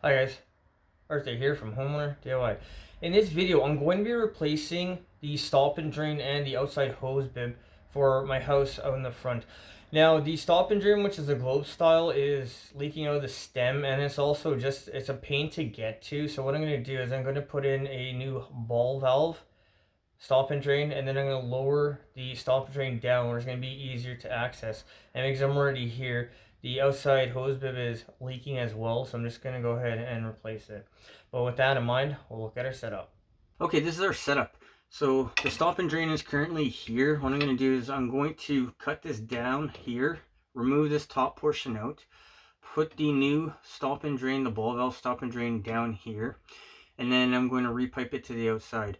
Hi guys, Arthur here from Homeowner DIY. In this video, I'm going to be replacing the stop and drain and the outside hose bib for my house out in the front. Now, the stop and drain, which is a globe style, is leaking out of the stem, and it's also it's a pain to get to. So what I'm going to do is I'm going to put in a new ball valve stop and drain, and then I'm going to lower the stop and drain down where it's going to be easier to access. And because I'm already here, the outside hose bib is leaking as well, so I'm just going to go ahead and replace it. But with that in mind, we'll look at our setup. Okay, this is our setup. So the stop and drain is currently here. What I'm going to do is I'm going to cut this down here, remove this top portion out, put the new stop and drain, the ball valve stop and drain down here, and then I'm going to repipe it to the outside.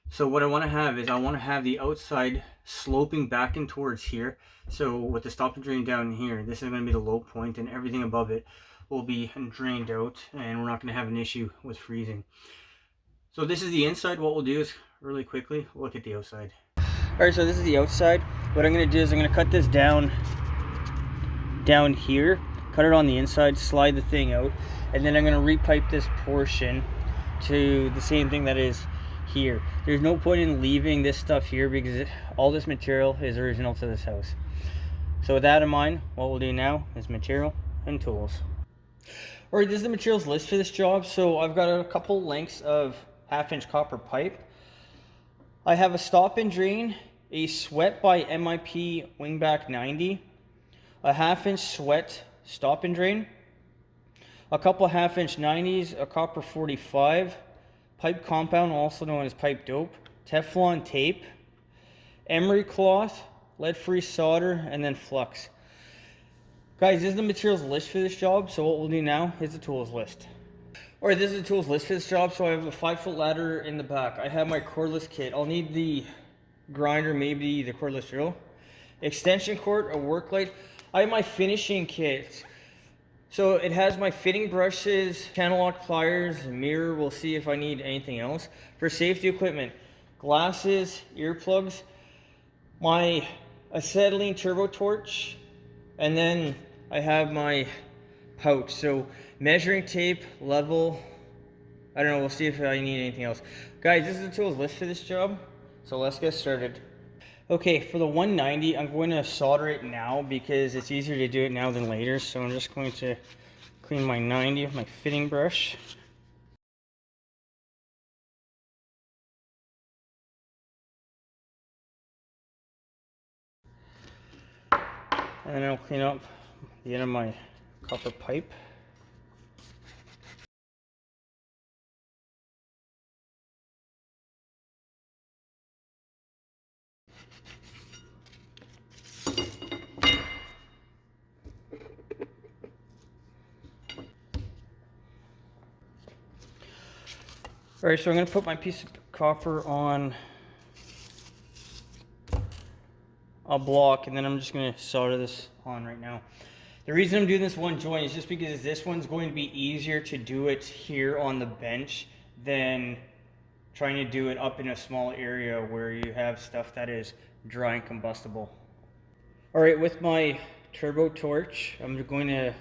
So what I want to have is I want to have the outside sloping back in towards here. So with the stop and drain down here, this is going to be the low point, and everything above it will be drained out, and we're not going to have an issue with freezing. So this is the inside. What we'll do is really quickly look at the outside. Alright, so this is the outside. What I'm going to do is I'm going to cut this down here, cut it on the inside, slide the thing out, and then I'm going to repipe this portion to the same thing that is here. There's no point in leaving this stuff here because all this material is original to this house. So with that in mind, what we'll do now is material and tools. Alright, this is the materials list for this job. So I've got a couple lengths of 1/2-inch copper pipe. I have a stop and drain, a Sweat by MIP Wingback 90, a 1/2-inch Sweat stop and drain, a couple 1/2-inch 90s, a copper 45, pipe compound, also known as pipe dope, Teflon tape, Emery cloth, lead-free solder, and then Flux. Guys, this is the materials list for this job, so what we'll do now is the tools list. Alright, this is the tools list for this job. So I have a 5-foot ladder in the back. I have my cordless kit. I'll need the grinder, maybe the cordless drill, extension cord, a work light. I have my finishing kit. So it has my fitting brushes, channel lock pliers, mirror. We'll see if I need anything else. For safety equipment, glasses, earplugs, my acetylene turbo torch, and then I have my pouch. So measuring tape, level, I don't know, we'll see if I need anything else. Guys, this is the tools list for this job, so let's get started. Okay, for the 190, I'm going to solder it now because it's easier to do it now than later. So I'm just going to clean my 90 with my fitting brush. And then I'll clean up the end of my copper pipe. Alright, so I'm going to put my piece of copper on a block, and then I'm just going to solder this on right now. The reason I'm doing this one joint is just because this one's going to be easier to do it here on the bench than trying to do it up in a small area where you have stuff that is dry and combustible. Alright, with my turbo torch, I'm going to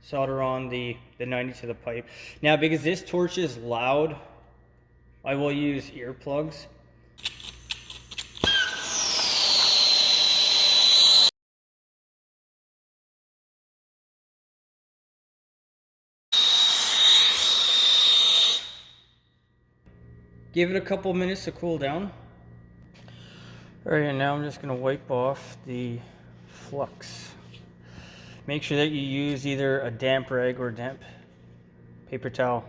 solder on the 90 to the pipe. Now, because this torch is loud, I will use earplugs. Give it a couple minutes to cool down. Alright, and now I'm just going to wipe off the Flux. Make sure that you use either a damp rag or a damp paper towel.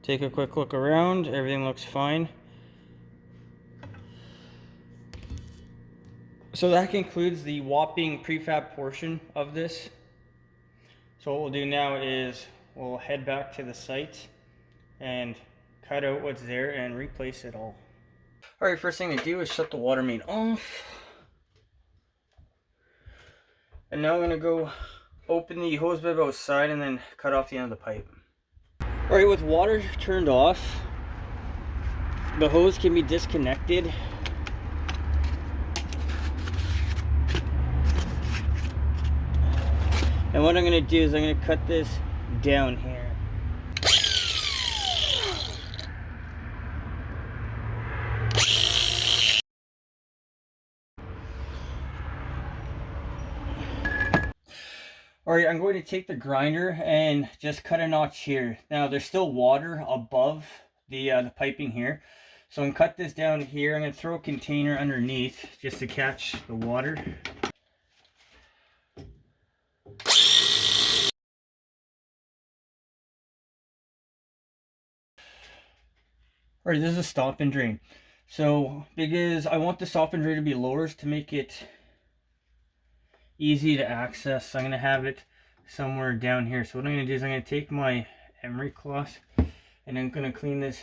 Take a quick look around, everything looks fine. So that concludes the whopping prefab portion of this. So what we'll do now is we'll head back to the site and cut out what's there and replace it all. Alright, first thing to do is shut the water main off. And now I'm going to go open the hose bib outside and then cut off the end of the pipe. Alright, with water turned off, the hose can be disconnected. And what I'm going to do is I'm going to cut this down here. Alright, I'm going to take the grinder and just cut a notch here. Now there's still water above the piping here. So I'm going to cut this down here. I'm going to throw a container underneath just to catch the water. Alright, this is a stop and drain. So because I want the stop and drain to be lower to make it easy to access, I'm going to have it somewhere down here. So what I'm going to do is I'm going to take my Emery cloth and I'm going to clean this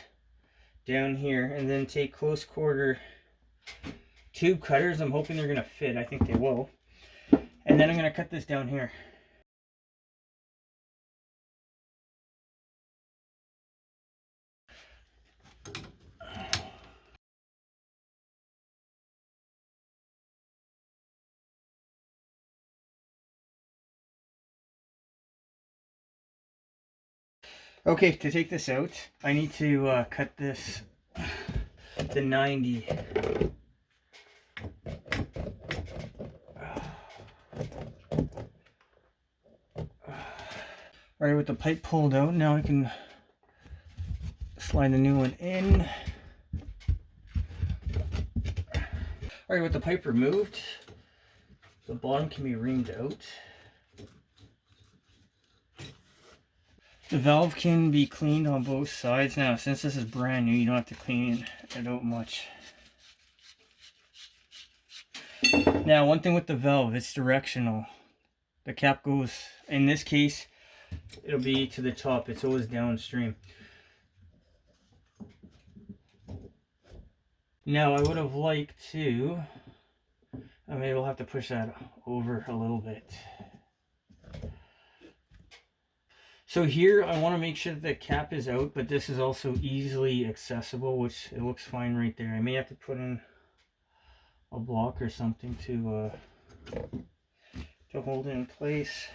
down here and then take close quarter tube cutters. I'm hoping they're going to fit. I think they will. And then I'm going to cut this down here. Okay, to take this out, I need to cut this the 90. Alright, with the pipe pulled out, now I can slide the new one in. Alright, with the pipe removed, the bottom can be reamed out. The valve can be cleaned on both sides. Now, since this is brand new, you don't have to clean it out much. Now, one thing with the valve, it's directional. The cap goes, in this case, it'll be to the top. It's always downstream. Now, I would have liked to, maybe we'll have to push that over a little bit. So here I want to make sure that the cap is out, but this is also easily accessible, which it looks fine right there. I may have to put in a block or something to hold it in place.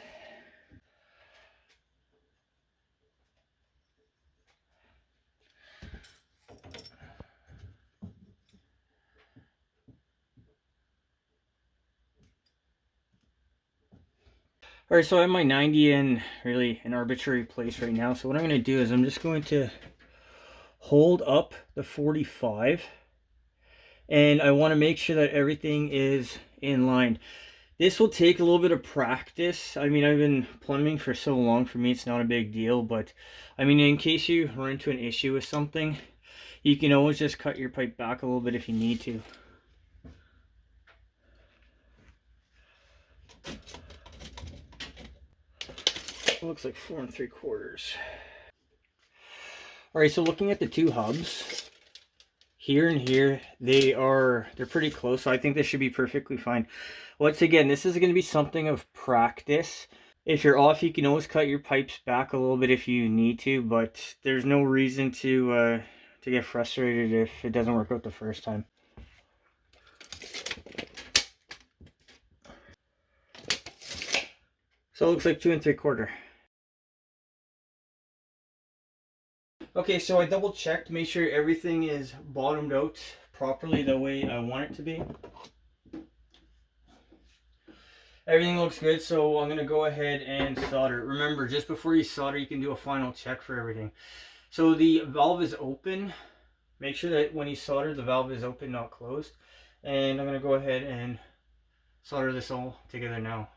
Alright, so I have my 90 in really an arbitrary place right now. So what I'm going to do is I'm just going to hold up the 45. And I want to make sure that everything is in line. This will take a little bit of practice. I mean, I've been plumbing for so long, for me it's not a big deal. But, I mean, in case you run into an issue with something, you can always just cut your pipe back a little bit if you need to. It looks like 4 3/4. Alright, so looking at the two hubs, here and here, they're pretty close, so I think this should be perfectly fine. Once again, this is going to be something of practice. If you're off, you can always cut your pipes back a little bit if you need to, but there's no reason to get frustrated if it doesn't work out the first time. So it looks like 2 3/4. Okay, so I double checked, make sure everything is bottomed out properly the way I want it to be. Everything looks good, so I'm going to go ahead and solder. Remember, just before you solder, you can do a final check for everything. So the valve is open. Make sure that when you solder, the valve is open, not closed. And I'm going to go ahead and solder this all together now.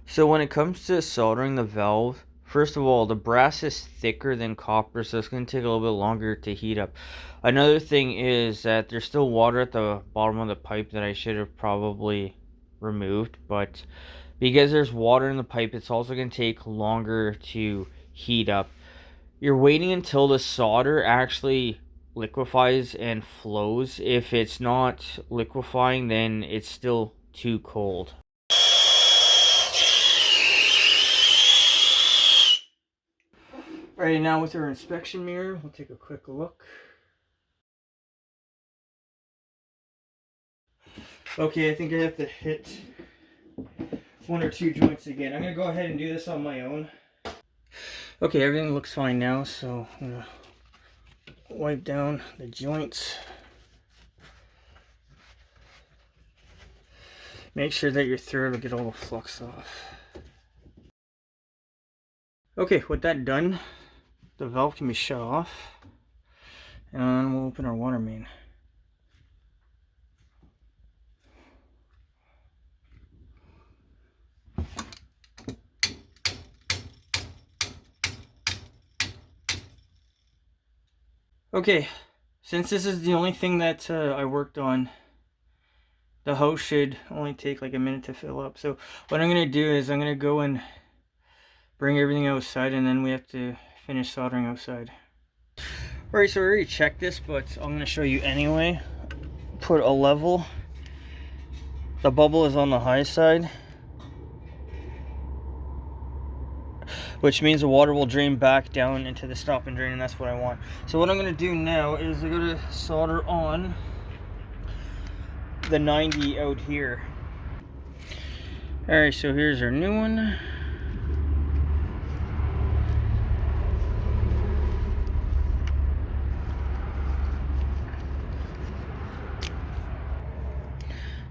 So when it comes to soldering the valve, first of all, the brass is thicker than copper, so it's going to take a little bit longer to heat up. Another thing is that there's still water at the bottom of the pipe that I should have probably removed, but because there's water in the pipe, it's also going to take longer to heat up. You're waiting until the solder actually liquefies and flows. If it's not liquefying, then it's still too cold. Alright, now with our inspection mirror, we'll take a quick look. Okay, I think I have to hit one or two joints again. I'm going to go ahead and do this on my own. Okay, everything looks fine now, so I'm going to wipe down the joints. Make sure that you're thorough to get all the flux off. Okay, with that done, the valve can be shut off, and then we'll open our water main. Okay, since this is the only thing that I worked on, the hose should only take like a minute to fill up. So what I'm going to do is I'm going to go and bring everything outside, and then we have to finish soldering outside. Alright, so I already checked this, but I'm going to show you anyway. Put a level. The bubble is on the high side, which means the water will drain back down into the stop and drain, and that's what I want. So what I'm going to do now is I'm going to solder on the 90 out here. Alright, so here's our new one.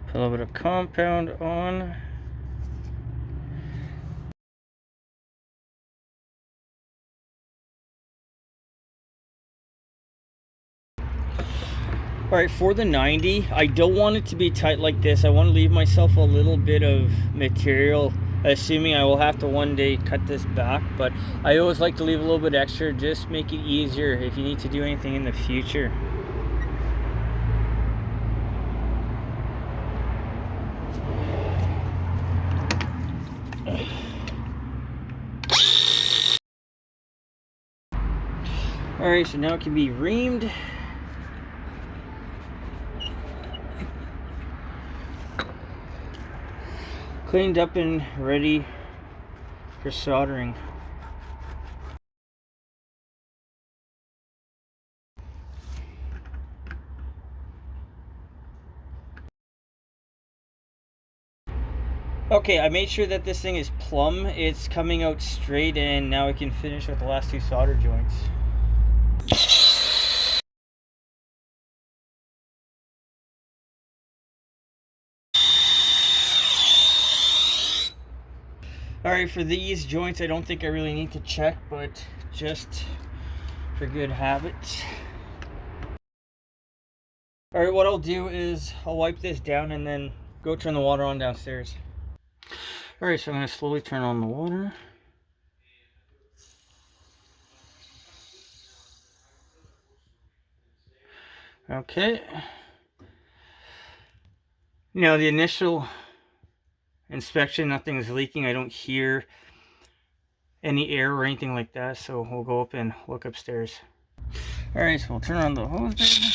Put a little bit of compound on. Alright, for the 90, I don't want it to be tight like this. I want to leave myself a little bit of material, assuming I will have to one day cut this back. But I always like to leave a little bit extra, just make it easier if you need to do anything in the future. Alright, so now it can be reamed. Cleaned up and ready for soldering. Okay, I made sure that this thing is plumb. It's coming out straight, and now I can finish with the last two solder joints. Alright, for these joints, I don't think I really need to check, but just for good habit. Alright, what I'll do is I'll wipe this down and then go turn the water on downstairs. Alright, so I'm going to slowly turn on the water. Okay. Now the initial inspection, nothing's leaking. I don't hear any air or anything like that, so we'll go up and look upstairs. Alright, so we'll turn on the hose.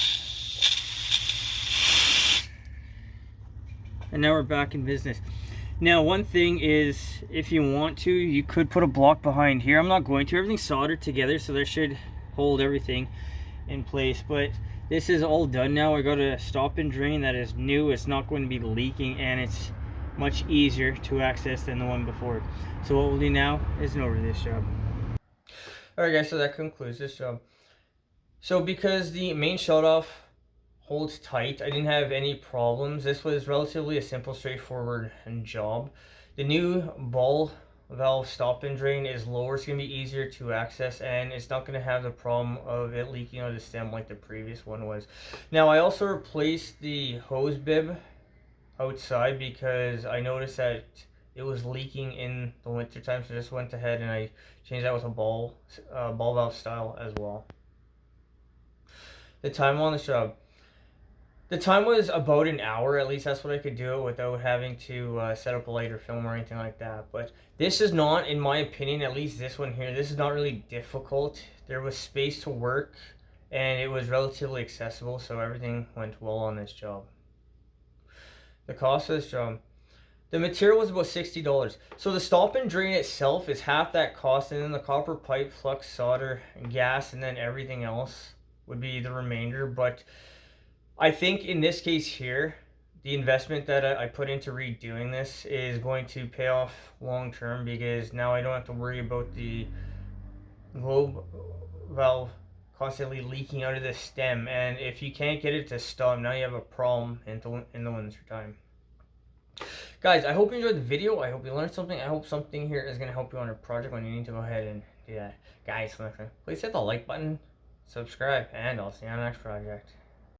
And now we're back in business. Now, one thing is, if you want to, you could put a block behind here. I'm not going to. Everything's soldered together, so that should hold everything in place. But this is all done now. I got a stop and drain that is new. It's not going to be leaking, and it's much easier to access than the one before. So what we'll do now is over this job. Alright guys, so that concludes this job. So because the main shutoff holds tight, I didn't have any problems. This was relatively a simple, straightforward job. The new ball valve stop and drain is lower. It's going to be easier to access, and it's not going to have the problem of it leaking out of the stem like the previous one was. Now, I also replaced the hose bib outside because I noticed that it was leaking in the winter time, so I just went ahead and I changed that with a ball valve style as well. The time on this job. The time was about an hour. At least that's what I could do it without having to set up a light or film or anything like that. But this is not, in my opinion, at least this one here, this is not really difficult. There was space to work, and it was relatively accessible, so everything went well on this job. The cost of this job. The material was about $60. So the stop and drain itself is half that cost, and then the copper pipe, flux, solder, and gas, and then everything else would be the remainder. But I think in this case here, the investment that I put into redoing this is going to pay off long term, because now I don't have to worry about the globe valve constantly leaking out of the stem. And if you can't get it to stop, now you have a problem in the winter time. Guys, I hope you enjoyed the video. I hope you learned something. I hope something here is going to help you on your project when you need to go ahead and do that. Guys, please hit the like button, subscribe, and I'll see you on the next project.